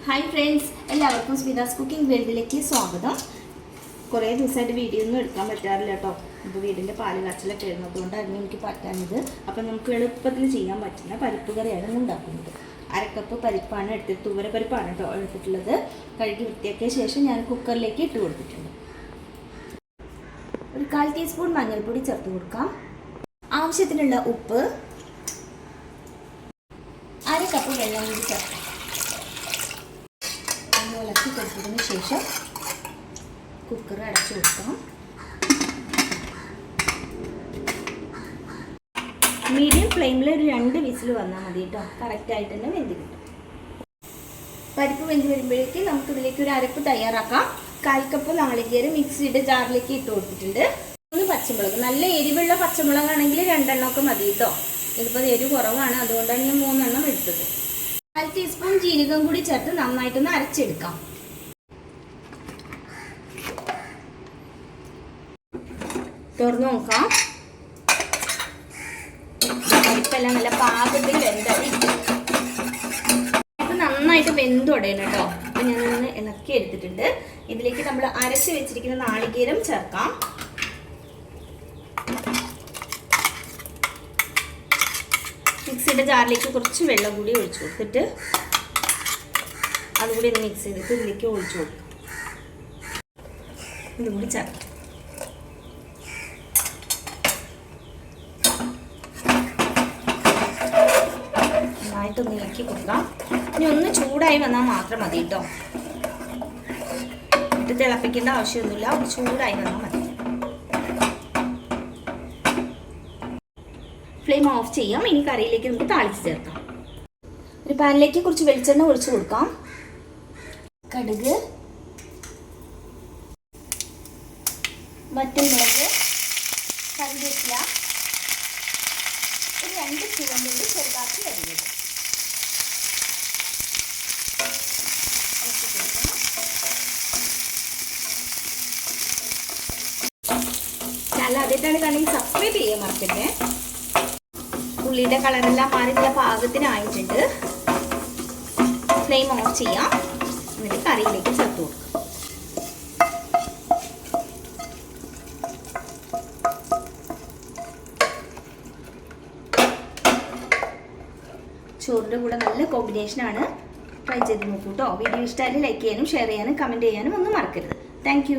Hi friends, എല്ലാവർക്കും സ്മിതാസ് cooking വേൾഡിലേക്ക് സ്വാഗതം. കുറേ ദിവസമായിട്ട് വീഡിയോ ഒന്നും എടുക്കാൻ പറ്റാറില്ല കേട്ടോ. ഇപ്പോൾ വീടിൻ്റെ പാല് കാച്ചലൊക്കെ ആയിരുന്നതുകൊണ്ടായിരുന്നു എനിക്ക് പറ്റാഞ്ഞത്. അപ്പം നമുക്ക് എളുപ്പത്തിൽ ചെയ്യാൻ പറ്റുന്ന പരിപ്പ് കറിയാണ് ഉണ്ടാക്കുന്നത്. അരക്കപ്പ് പരിപ്പാണ് എടുത്തിട്ട്, തുവരപ്പരിപ്പാണ് കേട്ടോ എടുത്തിട്ടുള്ളത്. കഴുകി വൃത്തിയാക്കിയ ശേഷം ഞാൻ കുക്കറിലേക്ക് ഇട്ട് കൊടുത്തിട്ടുണ്ട്. ഒരു 1/4 ടീസ്പൂൺ മഞ്ഞൾപ്പൊടി ചേർത്ത് കൊടുക്കാം. ആവശ്യത്തിനുള്ള ഉപ്പ്, അരക്കപ്പ് വെള്ളം കൂടി ചേർക്കാം. ഇളക്കി കൊടുത്തതിന് ശേഷം കുക്കർ അടച്ചു കൊടുക്കാം. മീഡിയം ഫ്ലെയിമിൽ ഒരു 2 വിസിൽ വന്നാൽ മതി കേട്ടോ. കറക്റ്റായിട്ട് തന്നെ വെന്ത് കിട്ടും. പരിപ്പ് വെന്ത് വരുമ്പോഴേക്ക് നമുക്കിതിലേക്ക് ഒരു അരപ്പ് തയ്യാറാക്കാം. 1/4 കപ്പ് നാളികേരം മിക്സിയുടെ ജാറിലേക്ക് ഇട്ട് കൊടുത്തിട്ടുണ്ട്. 3 പച്ചമുളക്, നല്ല എരിവുള്ള പച്ചമുളകാണെങ്കിൽ 2 എണ്ണമൊക്കെ മതി കേട്ടോ. ഇതിപ്പോൾ എരിവ് കുറവാണ്, അതുകൊണ്ടാണ് ഞാൻ 3 എണ്ണം എടുത്തത്. 1/2 ടീസ്പൂൺ ജീരകം കൂടി ചേർത്ത് നന്നായിട്ടൊന്ന് അരച്ചെടുക്കാം. തുറന്നു നോക്കാം. പരിപ്പെല്ലാം നല്ല പാകത്തിൽ വെന്തടി. ഇപ്പം നന്നായിട്ട് വെന്തുടയണം കേട്ടോ. അപ്പം ഞാനൊന്ന് ഇളക്കി എടുത്തിട്ടുണ്ട്. ഇതിലേക്ക് നമ്മൾ അരച്ച് വെച്ചിരിക്കുന്ന നാളികേരം ചേർക്കാം. മിക്സിയുടെ ജാറിലേക്ക് കുറച്ച് വെള്ളം കൂടി ഒഴിച്ചു കൊടുത്തിട്ട് അതുകൂടി ഒന്ന് മിക്സ് ചെയ്തിട്ട് ഇതിലേക്ക് ഒഴിച്ചു കൊടുക്കാം. ഇതും കൂടി ചേർക്കാം. നന്നായിട്ടൊന്ന് ഇളക്കി കൊടുക്കാം. ഇനി ഒന്ന് ചൂടായി വന്നാൽ മാത്രം മതി കേട്ടോ. ഇട്ട് തിളപ്പിക്കേണ്ട ആവശ്യമൊന്നുമില്ല, ഒന്ന് ചൂടായി വന്നാൽ മതി. ഫ്ലെയിം ഓഫ് ചെയ്യാം. ഇനി കറിയിലേക്ക് നമുക്ക് താളിച്ച് ചേർക്കാം. ഒരു പാനിലേക്ക് കുറച്ച് വെളിച്ചെണ്ണ ഒഴിച്ചു കൊടുക്കാം. കടുക്, വറ്റൽമുളക്, കറിവേപ്പില, ഒരു 2 ചുവന്നുള്ളി ചെറുതാക്കി അരിഞ്ഞത്. ചാനൽ ആദ്യമായിട്ടാണ് കാണുമെങ്കിൽ സബ്സ്ക്രൈബ് ചെയ്യാൻ മറക്കട്ടെ. ഉള്ളിയുടെ കളറെല്ലാം മാറി നല്ല പാകത്തിനായിട്ടുണ്ട്. ഫ്ലെയിം ഓഫ് ചെയ്യാം. എന്നിട്ട് കറിയിലേക്ക് ചേർത്ത് കൊടുക്കാം. ചോറിൻ്റെ കൂടെ നല്ല കോമ്പിനേഷനാണ്. ട്രൈ ചെയ്ത് നോക്കൂ കേട്ടോ. വീഡിയോ ഇഷ്ടമായാലും ലൈക്ക് ചെയ്യാനും ഷെയർ ചെയ്യാനും കമൻറ്റ് ചെയ്യാനും ഒന്നും മറക്കരുത്. താങ്ക്